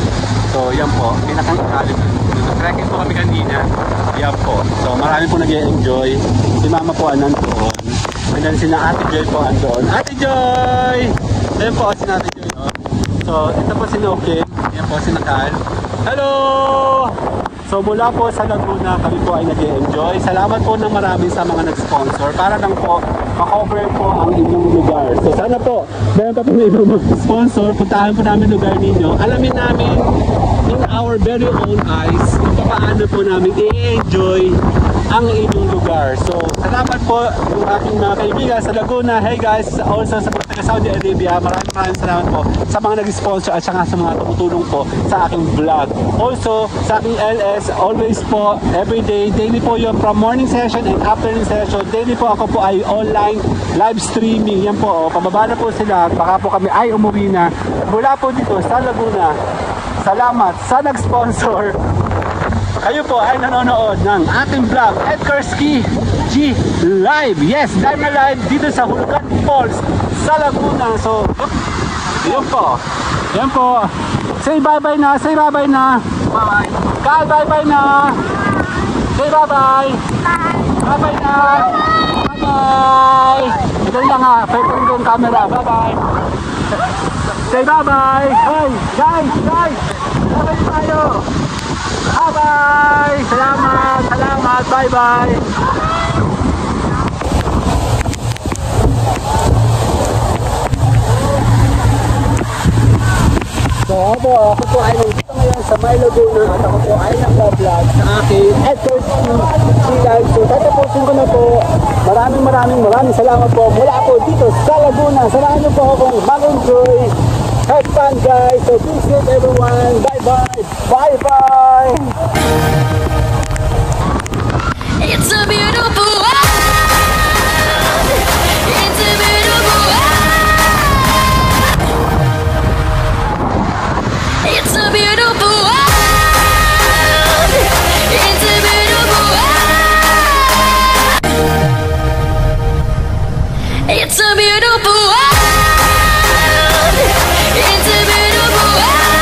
So yan po, pinakang ikalim. Nag-trekking po kami kanina. Yan po. So marami po nag-enjoy. Si mama po nandoon. And then si Ate Joy po andoon. Ate Joy! Ayan po si Ate Joy. No? So ito po si Nokin. Yan po si Nakal. Hello! So mula po sa Laguna, kami po ay nag-enjoy. Salamat po ng marami sa mga nag-sponsor para lang po makover po ang inyong lugar. So sana po, meron pa po may ibang mag-sponsor, puntahan po namin lugar ninyo. Alamin namin in our very own eyes kung paano po namin i-enjoy ang inyong lugar. So salamat po yung aking mga kaibigan sa Laguna. Hey guys, also sa Saudi Arabia, maraming salamat po sa mga nag-sponsor at saka sa mga tumutulong po sa aking vlog. Also sa aking LS, always po, everyday, daily po yun from morning session and afternoon session. Daily po ako po ay online live streaming. Yan po, pababa na po sila. Baka po kami ay umuwi na. Mula po dito sa Laguna, salamat sa nag-sponsor. Kayo po ay nanonood ng ating vlog, Edgar Ski G Live. Yes, live na live dito sa Hulkan Falls sa Laguna. So, yun po. Yan po. Say bye-bye na. Say bye-bye na. Bye-bye. Kyle, bye-bye na. Say bye-bye. Bye-bye na. Bye-bye. Ito lang ha. Pwede yung camera. Bye-bye. Say bye-bye. Hey, guys. Bye-bye tayo. Bye-bye. Salamat. Bye-bye. So ako po ay nandito ngayon sa May Laguna at ako po ay nag-vlog sa aking Edgar Ski Live. So tatapusin ko na po. Maraming salamat po mula po dito sa Laguna. Samahan niyo po akong mag-enjoy. Have fun guys. So be safe everyone. Bye-bye. Bye-bye. It's a beautiful world. It's a beautiful world. It's a beautiful world. It's a beautiful world. It's a beautiful world. It's a beautiful world.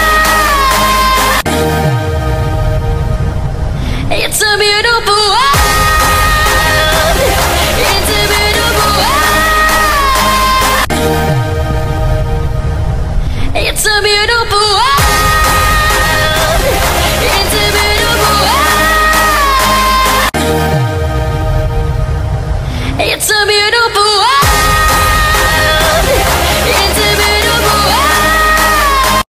It's a beautiful world. It's a beautiful world. It's a beautiful world.